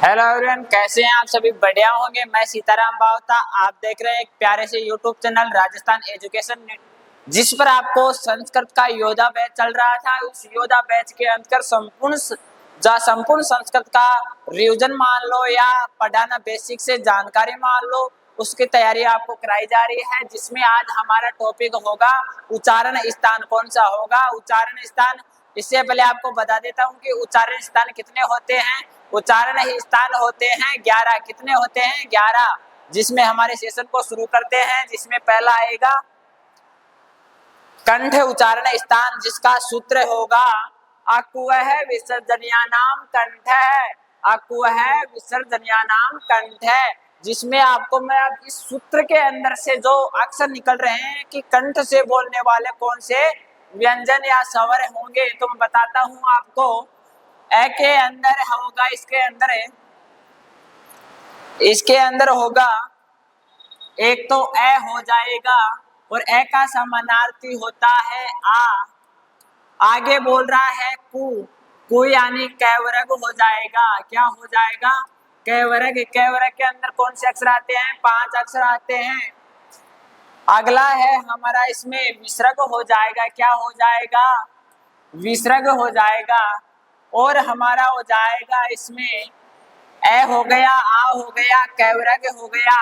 Hello everyone, कैसे हैं आप सभी? बढ़िया होंगे। मैं सीताराम बावता, आप देख रहे हैं एक प्यारे से YouTube channel Rajasthan education net, जिस पर आपको संस्कृत का योद्धा बैच चल रहा था। उस योद्धा बैच के अंदर संपूर्ण संस्कृत का रिवीजन मान लो या पढ़ाना, बेसिक से जानकारी मान लो, उसकी तैयारी आपको कराई जा रही है। जिसमें आज हमारा टॉपिक होगा उच्चारण स्थान। कौन सा होगा? उच्चारण स्थान। इससे पहले आपको बता देता हूँ कि उच्चारण स्थान कितने होते हैं। उच्चारण स्थान होते हैं 11। कितने होते हैं? 11। जिसमें हमारे सेशन को शुरू करते हैं। जिसमें पहला आएगा कंठ उच्चारण स्थान, जिसका सूत्र होगा अकुह विसर्जनीयानाम कंठ है। अकुह विसर्जनीयानाम कंठ है। जिसमें आपको मैं अब इस सूत्र के अंदर से जो अक्षर निकल रहे हैं कि कंठ से बोलने वाले कौन से व्यंजन या स्वर होंगे, तो मैं बताता हूं आपको। ए के अंदर होगा, इसके अंदर होगा एक तो ए हो जाएगा, और ए का समानार्थी होता है आ। आगे बोल रहा है कु यानी कैवर्ग हो जाएगा। क्या हो जाएगा? कैवर्ग। कैवर्ग के अंदर कौन से अक्षर आते हैं? 5 अक्षर आते हैं। अगला है हमारा, इसमें विसर्ग हो जाएगा। क्या हो जाएगा? विसर्ग हो जाएगा। और हमारा हो जाएगा इसमें ए हो गया, आ हो गया, कैवर्ग हो गया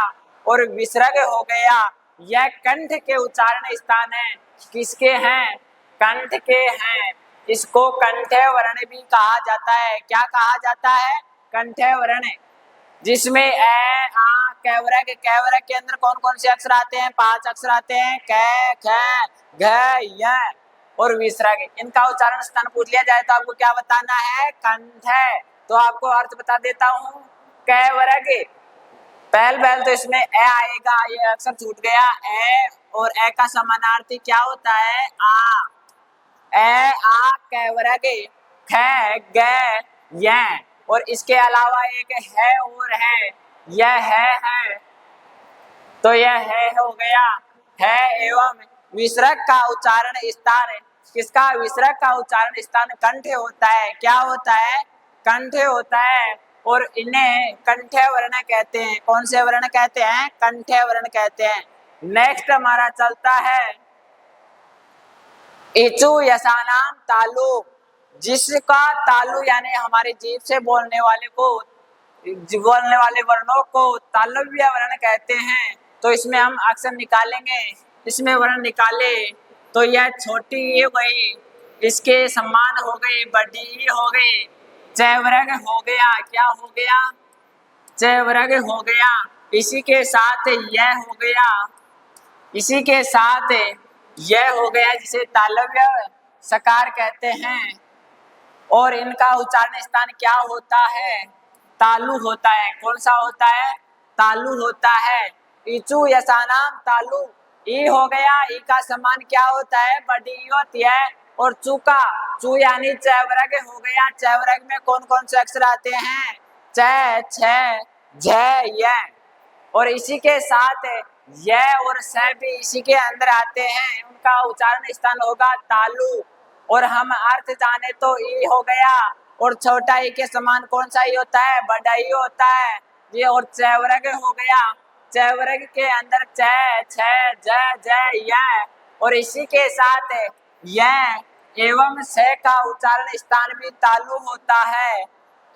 और विसर्ग हो गया। यह कंठ के उच्चारण स्थान है। किसके हैं? कंठ के हैं। इसको कंठे वर्ण भी कहा जाता है। क्या कहा जाता है? कंठे वर्ण। जिसमें ए, आ, कैवर्ग। कैवर्ग के अंदर कौन कौन से अक्षर आते हैं? 5 अक्षर आते हैं। कै, ख, घ, य और विसर्ग। इनका उच्चारण स्थान पूछ लिया जाए तो आपको क्या बताना है? कंठ है। तो आपको अर्थ बता देता हूँ। कैवर्ग, पहल तो इसमें ए आएगा, ये अक्षर छूट गया ए, और ए का समानार्थी क्या होता है? आ। ए, आ, कैवर्ग, ख, ग, य। और इसके अलावा एक है और है, यह है। तो यह है हो गया है। एवं विसर्ग का उच्चारण स्थान, किसका? विसर्ग का उच्चारण स्थान कंठ होता है। क्या होता है? कंठ होता है। और इन्हें कंठे वर्ण कहते हैं। कौन से वर्ण कहते हैं? कंठे वर्ण कहते हैं। नेक्स्ट हमारा चलता है इचु यसानाम तालु, जिसका तालु यानी हमारे जीभ से बोलने वाले वर्णों को तालव्य वर्ण कहते हैं। तो इसमें हम अक्षर निकालेंगे। इसमें वर्ण निकाले तो यह छोटी ये गई, इसके समान हो गई, बड़ी हो गई, चैवर्ग हो गया। क्या हो गया? चैवर्ग हो गया। इसी के साथ यह हो गया, इसी के साथ यह हो गया, जिसे तालव्य सकार कहते हैं। और इनका उच्चारण स्थान क्या होता है? तालु होता है। कौन सा होता है? तालु होता है। इचु यसानाम तालु। ई हो गया, ई का समान क्या होता है? बड़ी होती है। और चू यानी चैवर्ग हो गया। चैवर्ग में कौन कौन से अक्षर आते हैं? च, छ, झ, य। और इसी के साथ यह और स भी इसी के अंदर आते हैं। उनका उच्चारण स्थान होगा तालु। और हम अर्थ जाने तो ई हो गया, और छोटा ई के समान कौन सा ई होता है? बड़ा ई होता है। ये और चैवर्ग हो गया। चैवर्ग के अंदर च, छ, झ, झ, य। और इसी के साथ यह एवं से का उच्चारण स्थान भी तालु होता है।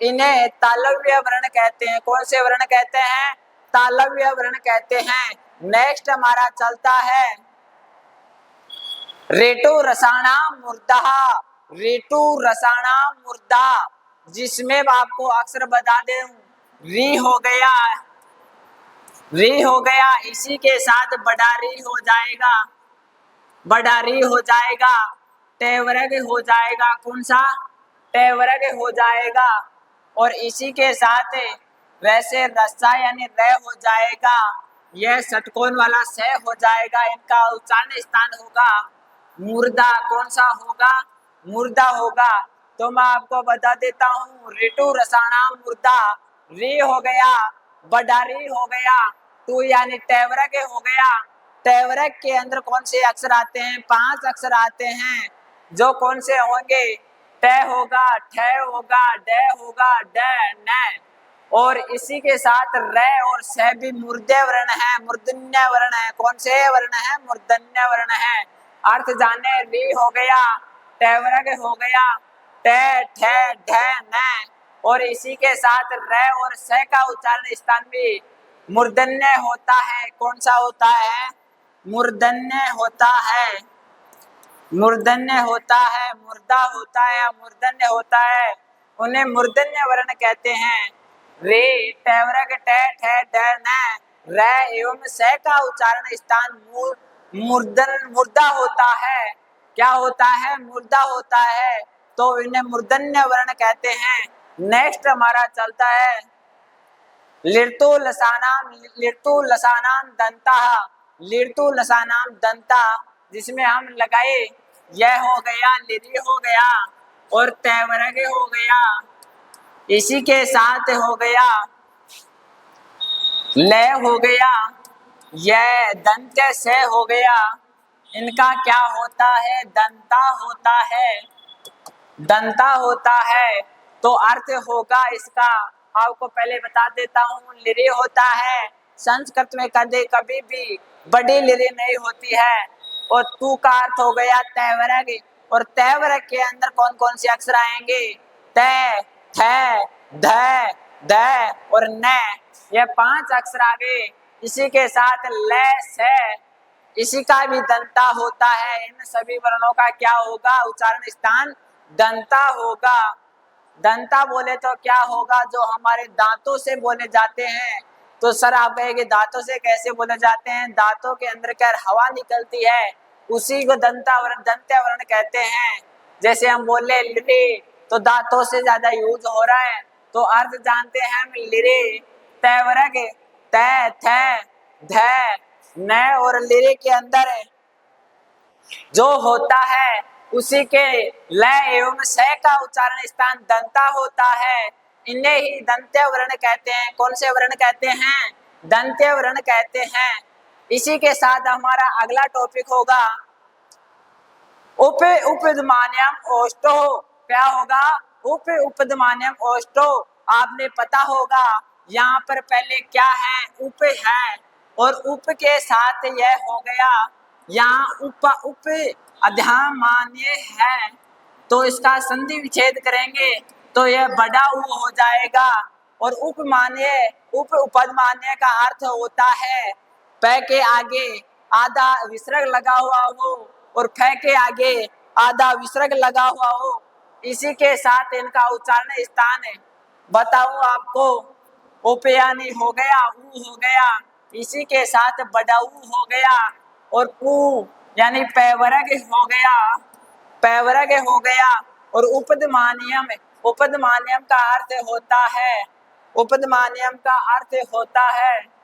इन्हें तालव्य वर्ण कहते हैं। कौन से वर्ण कहते हैं? तालव्य वर्ण कहते हैं। नेक्स्ट हमारा चलता है रेटु रसाणा मूर्धा। रेटु रसाणा मूर्धा, जिसमें आपको अक्षर बता दे, री हो गया, री हो गया। इसी के साथ बड़ा री हो जाएगा, बड़ा री हो जाएगा। टेवर्ग हो जाएगा। कौन सा? टेवर्ग हो जाएगा। और इसी के साथ वैसे रस्सा यानी रे हो जाएगा। यह षटकोण वाला से हो जाएगा। इनका उच्चारण स्थान होगा मुर्दा। कौन सा होगा? मुर्दा होगा। तो मैं आपको बता देता हूँ, ऋतु रसाणाम मुर्दा। री हो गया, बड़ा री हो गया, टू यानी टेवर्ग हो गया। टेवर्ग के अंदर कौन से अक्षर आते हैं? 5 अक्षर आते हैं। जो कौन से होंगे? टे होगा, ठे होगा, डे होगा, डे, न। और इसी के साथ र और स भी मूर्धन्य वर्ण है, मूर्धन्य वर्ण है। कौन से वर्ण है? मूर्धन्य वर्ण है। अर्थ जाने, री हो गया, टैवरग हो गया, टे ठे ढे न, और इसी के साथ र और स का उच्चारण स्थान भी मूर्धन्य होता है। कौन सा होता है? मूर्धन्य होता है, मूर्धन्य होता है, मुर्दा होता है या मूर्धन्य होता है, उन्हें मूर्धन्य वर्ण कहते हैं। रे टैवरग टे ठे ढ न, र एवं स का उच्चारण स्थान मुर्दा होता है। क्या होता है? मुर्दा होता है, तो इन्हें मूर्धन्य वर्ण कहते हैं। नेक्स्ट हमारा चलता है लिर्तु लसानाम दंता, लिर्तु लसानाम दंता, जिसमें हम लगाए यह हो गया, लिरी हो गया और तैवरग हो गया, इसी के साथ हो गया ले हो गया, यह दंत से हो गया। इनका क्या होता है? दंता होता है, दंता होता है। तो अर्थ होगा इसका, आपको पहले बता देता हूँ, लिरी होता है। संस्कृत में कभी कभी भी बड़ी लिरी नहीं होती है। और तू का अर्थ हो गया तैवरग, और तैवरग के अंदर कौन कौन से अक्षर आएंगे? तै, थ, ध, द और न, ये 5 अक्षर आ गए। इसी के साथ ल, से, इसी का भी दंता होता है। इन सभी वर्णों का क्या होगा? उच्चारण स्थान दंता होगा। दंता बोले तो क्या होगा? जो हमारे दांतों से बोले जाते हैं। तो सर आप कहेंगे दांतों से कैसे बोले जाते हैं? दांतों के अंदर क्या हवा निकलती है, उसी को दंता वर्ण, दंत्य वर्ण कहते हैं। जैसे हम बोले लिरी, तो दांतों से ज्यादा यूज हो रहा है, तो अर्थ जानते हैं हम लिरी, तैवरग, तै, थ, ध, न, और लिरी के अंदर जो होता है उसी के ल एवं स का उच्चारण स्थान दंता होता है। इन्हें ही दंत्य वर्ण कहते हैं। कौन से वर्ण कहते हैं? दंत्य वर्ण कहते हैं। इसी के साथ हमारा अगला टॉपिक होगा उप उपदमान्यम ओष्टो। क्या होगा? उप उपदमान्यम ओष्टो। आपने पता होगा यहाँ पर पहले क्या है? उप है, और उप के साथ यह हो गया, यहाँ उप अध्यामान्य है, तो इसका संधि विच्छेद करेंगे तो यह बड़ा उ हो जाएगा। और उपमान्य, उप उपदमान्य का अर्थ होता है प के आगे आधा विसर्ग लगा हुआ हो और फ के आगे आधा विसर्ग लगा हुआ हो। इसी के साथ इनका उच्चारण स्थान है, बताऊं आपको, उपयानी हो गया, ऊ हो गया, इसी के साथ बडाऊ हो गया, और पू यानी पैवरग हो गया, पैवरग हो गया। और उपदमान्यम, उपदमान्यम का अर्थ होता है, उपदमान्यम का अर्थ होता है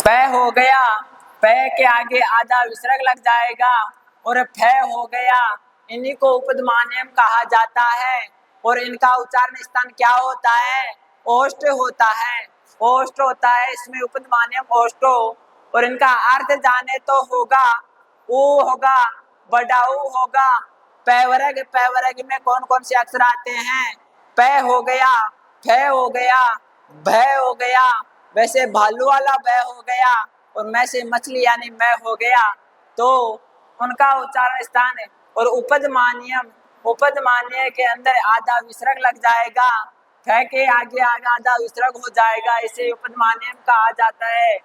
प हो गया, प के आगे आधा विसर्ग लग जाएगा, और फ हो गया। इन्हीं को उपदमान्यम कहा जाता है। और इनका उच्चारण स्थान क्या होता है? ओष्ठ होता है, ओष्ठ होता है, इसमें उपदमान्यम ओष्ठो। और इनका अर्थ जाने तो होगा, ऊ होगा, बडाऊ होगा, पैवरग, पैवरग में कौन कौन से अक्षर आते हैं? प हो गया, फ हो गया, भ हो गया, वैसे भालू वाला ब हो गया, और मैं से मछली यानी मैं हो गया, तो उनका उच्चारण स्थान है। और उपदमान्यम, उपदमान्य के अंदर आधा विसर्ग लग जाएगा, फ के आगे आधा विसर्ग हो जाएगा, इसे उपदमान्यम कहा जाता है।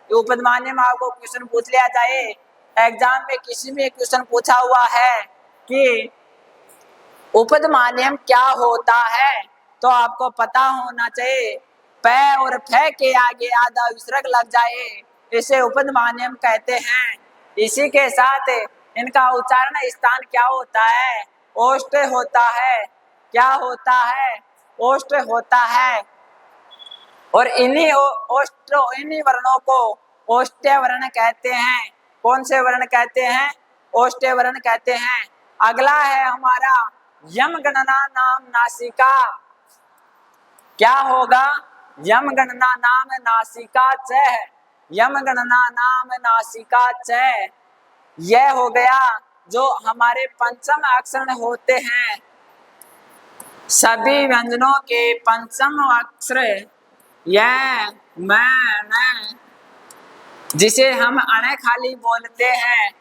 उपदमान्यम आपको क्वेश्चन पूछ लिया जाए, एग्जाम में किसी में क्वेश्चन पूछा हुआ है कि उपदमान्यम क्या होता है, तो आपको पता होना चाहिए प और फ के आगे आधा विसर्ग लग जाए, इसे उपदमान्यम कहते हैं। इसी के साथ इनका उच्चारण स्थान क्या होता है? ओष्ठ होता है। क्या होता है? ओष्ठ होता है। और इन्हीं ओष्ठ, इन्हीं वर्णों को ओष्ठ्य वर्ण कहते हैं। कौन से वर्ण कहते हैं? ओष्ठ्य वर्ण कहते हैं। अगला है हमारा यम गणना नाम नासिका। क्या होगा? यम गणना नाम नासिका च, यम गणना नाम नासिका च, यह हो गया जो हमारे पंचम अक्षर होते हैं। सभी व्यंजनों के पंचम अक्षर य म न, जिसे हम अण खाली बोलते हैं,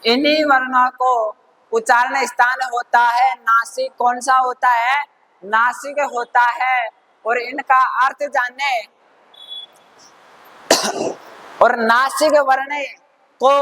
इन्हीं वर्णों को उच्चारण स्थान होता है। नासिक कौन सा होता है? नासिक होता है। और इनका अर्थ जाने। और नासिक वर्ण को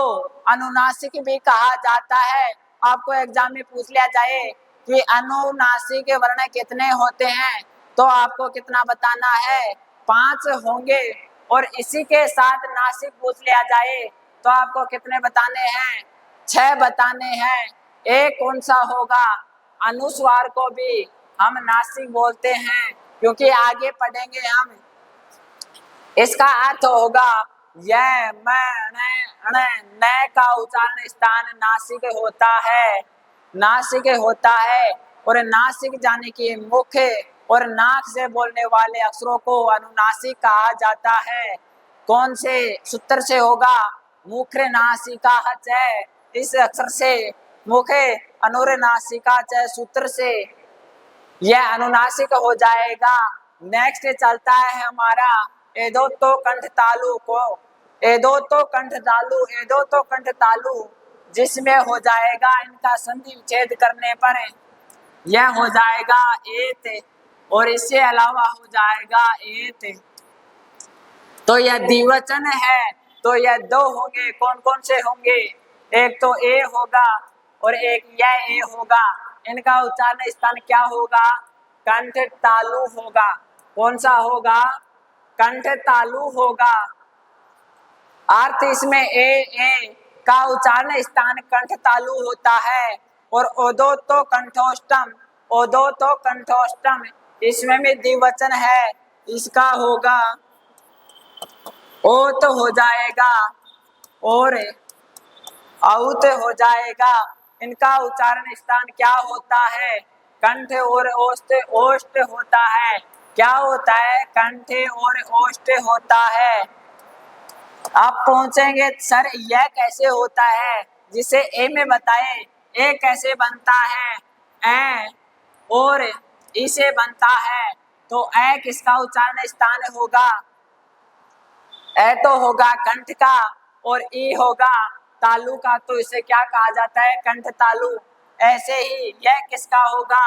अनुनासिक भी कहा जाता है। आपको एग्जाम में पूछ लिया जाए कि अनुनासिक वर्ण कितने होते हैं, तो आपको कितना बताना है? 5 होंगे। और इसी के साथ नासिक पूछ लिया जाए तो आपको कितने बताने हैं? 6 बताने हैं। एक कौन सा होगा? अनुस्वार को भी हम नासिक बोलते हैं, क्योंकि आगे पढ़ेंगे हम। इसका अर्थ होगा य म न न का उच्चारण स्थान नासिक होता है, नासिक होता है। और नासिक जाने की मुख्य और नाक से बोलने वाले अक्षरों को अनुनासिक कहा जाता है। कौन से सूत्र से होगा? मुख्य नासिका च, इस अक्षर से, मुख्य अनुनासिका च सूत्र से यह अनुनासिक हो जाएगा। नेक्स्ट चलता है हमारा एदो तो कंठ तालु को, एदो तो कंठ तालु, एदो तो कंठ तालु, जिसमें हो जाएगा इनका संधि विच्छेद करने पर यह हो जाएगा एत, और इससे अलावा हो जाएगा एत। तो यह द्विवचन है, तो यह 2 होंगे। कौन कौन से होंगे? एक तो ए होगा और एक यह ए होगा। इनका उच्चारण स्थान क्या होगा? कंठ तालु होगा। कौन सा होगा? कंठ तालु होगा। अर्थ इसमें ए का उच्चारण स्थान कंठ तालु होता है। और ओदो तो कंठोष्टम, ओदो तो कंठोष्टम, इसमें भी द्विवचन है। इसका होगा ओ तो हो जाएगा और औत हो जाएगा। इनका उच्चारण स्थान क्या होता है? कंठ और ओष्ठ, ओष्ठ होता है। क्या होता है? कंठ और ओष्ठ होता है। आप पूछेंगे सर यह कैसे होता है, जिसे ए में बताए। ए कैसे बनता है? ए और ई से बनता है। तो ए किसका उच्चारण स्थान होगा? ए तो होगा कंठ का और ई होगा तालु का, तो इसे क्या कहा जाता है? कंठ तालु। ऐसे ही यह किसका होगा?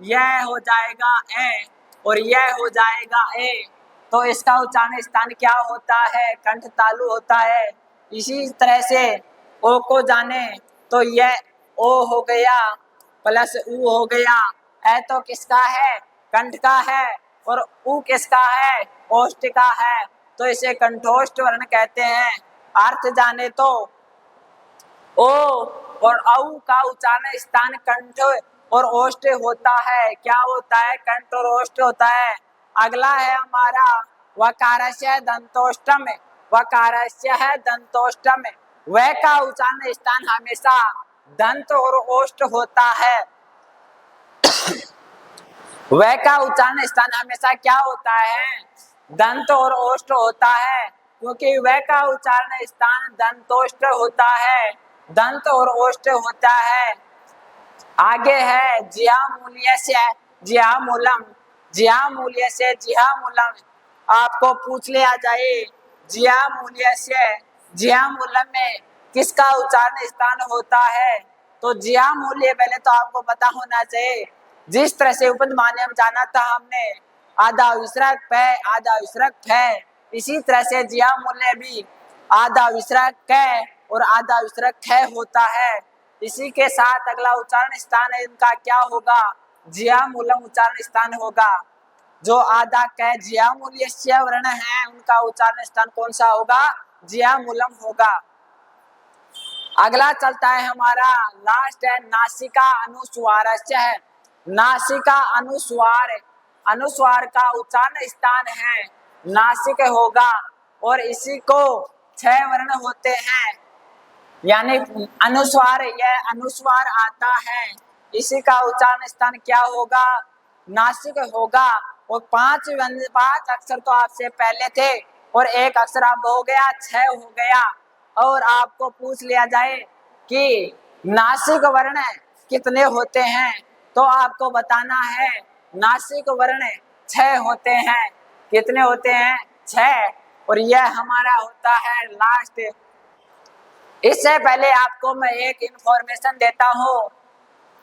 यह हो जाएगा ए और यह हो जाएगा ए, तो इसका उच्चारण स्थान क्या होता है? कंठ तालु होता है। इसी तरह से ओ को जाने तो यह ओ हो गया प्लस ऊ हो गया। ए तो किसका है? कंठ का है। और ऊ किसका है? ओष्ठ का है। तो इसे कंठोष्ठ वर्ण कहते हैं। अर्थ जाने तो ओ और औ का उच्चारण स्थान कंठ और ओष्ठ होता है। क्या होता है? कंठ और ओष्ठ होता है। अगला है हमारा वकारस्य दंतोष्टम, वकारस्य है दंतोष्टम। वह का उच्चारण स्थान हमेशा दंत और ओष्ठ होता है। वह का उच्चारण स्थान हमेशा क्या होता है? दंत और ओष्ठ होता है, क्योंकि वह का उच्चारण स्थान दंतोष्ठ होता है, दंत और ओष्ठ होता है। आगे है जिया मूल्य से जिया मूलम, जिया मूल्य से जिया मूलम। आपको पूछ लिया जाए जिया मूल्य से जिया मूलम में किसका उच्चारण स्थान होता है, तो जिया मूल्य पहले तो आपको पता होना चाहिए। जिस तरह से उपद मान्यम जाना था हमने, आधा विसर्ग प आधा विसर्ग फ, इसी तरह से जिया मूल्य भी आधा विसर्ग क और आधा विसर्ग ख होता है। इसी के साथ अगला उच्चारण स्थान है इनका क्या होगा? जिया मूलम उच्चारण स्थान होगा। जो आधा क जिया मूल्य वर्ण है उनका उच्चारण स्थान कौन सा होगा? जिया मूलम होगा। अगला चलता है हमारा लास्ट है नासिका अनुस्वार है। नासिका अनुस्वार, अनुस्वार का उच्चारण स्थान है नासिक होगा। और इसी को 6 वर्ण होते हैं, यानी अनुस्वार, यह अनुस्वार आता है, इसी का उच्चारण स्थान क्या होगा? नासिक होगा। और 5 अक्षर तो आपसे पहले थे और एक अक्षर अब हो गया, 6 हो गया। और आपको पूछ लिया जाए कि नासिक वर्ण कितने होते हैं, तो आपको बताना है नासिक वर्ण 6 होते हैं। कितने होते हैं? 6। और यह हमारा होता है लास्ट। इससे पहले आपको मैं एक इंफॉर्मेशन देता हूँ।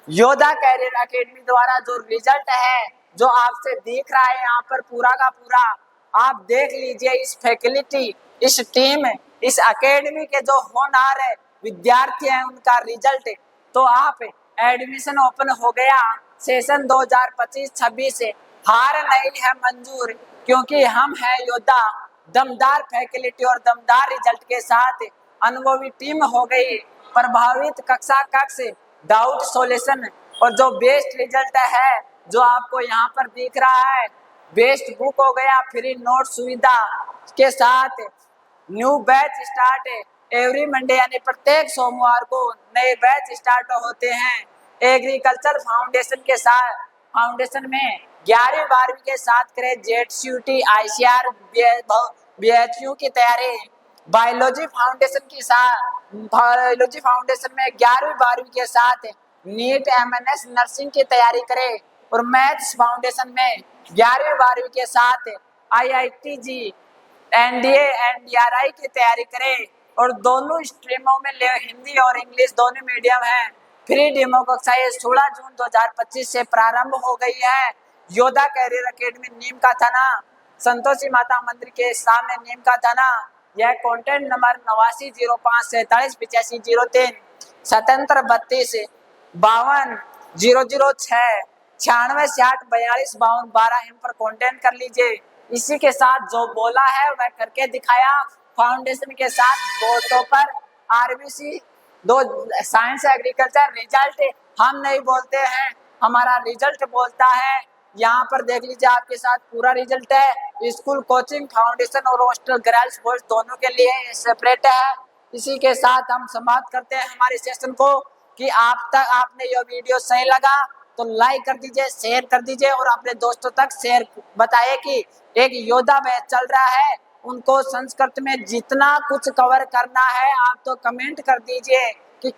योद्धा कैरियर एकेडमी द्वारा जो रिजल्ट है, जो आपसे दिख रहा है यहाँ पर पूरा का पूरा, आप देख लीजिए। इस फैकल्टी, इस टीम, इस एकेडमी के जो होनहार विद्यार्थी हैं उनका रिजल्ट। तो आप एडमिशन ओपन हो गया सेशन 2025-26 से। हार नहीं है मंजूर, क्योंकि हम हैं योद्धा। दमदार फैकल्टी और दमदार रिजल्ट के साथ अनुभवी टीम हो गई। प्रभावित कक्षा कक्ष, डाउट सॉल्यूशन, और जो बेस्ट रिजल्ट है जो आपको यहाँ पर दिख रहा है, बेस्ट बुक हो गया, फ्री नोट सुविधा के साथ। New batch start every Monday, यानी प्रत्येक सोमवार को नए बैच स्टार्ट होते हैं। एग्रीकल्चर फाउंडेशन के साथ, फाउंडेशन में 11वीं 12वीं के साथ करें जेडसीयूटी, आईसीआर, बीएचयू की तैयारी। बायोलॉजी फाउंडेशन के साथ, बायोलॉजी फाउंडेशन में 11वीं 12वीं के साथ नीट, एमएनएस, नर्सिंग की तैयारी करें। और मैथ्स फाउंडेशन में 11वीं 12वीं के साथ आईआईटीजी, एनडीए, एनडीआरआई की तैयारी करें। और दोनों स्ट्रीमों में हिंदी और इंग्लिश दोनों मीडियम है। फ्री डेमो कक्षाएं 16 जून 2025 से प्रारंभ हो गई है। योद्धा कैरियर एकेडमी, नीम का थाना, संतोषी माता मंदिर के सामने, नीम का थाना। यह कॉन्टेंट नंबर 8905478503, स्वतंत्र 32 52 006 96 60 42 52 12। इन पर कॉन्टेक्ट कर लीजिए। इसी के साथ जो बोला है वह करके दिखाया। फाउंडेशन के साथ बोर्डों पर आरबीसी 2 साइंस एग्रीकल्चर रिजल्ट हम नहीं बोलते हैं, हमारा रिजल्ट बोलता है। यहाँ पर देख लीजिए, आपके साथ पूरा रिजल्ट है। स्कूल, कोचिंग, फाउंडेशन और हॉस्टल, गर्ल्स बॉयज दोनों के लिए सेपरेट है। इसी के साथ हम समाप्त करते हैं हमारे सेशन को। कि आपने यह वीडियो सही लगा तो लाइक कर दीजिए, शेयर कर दीजिए और अपने दोस्तों तक शेयर बताइए कि एक योद्धा बैच चल रहा है। उनको संस्कृत में जितना कुछ कवर करना है आप तो कमेंट कर दीजिए कि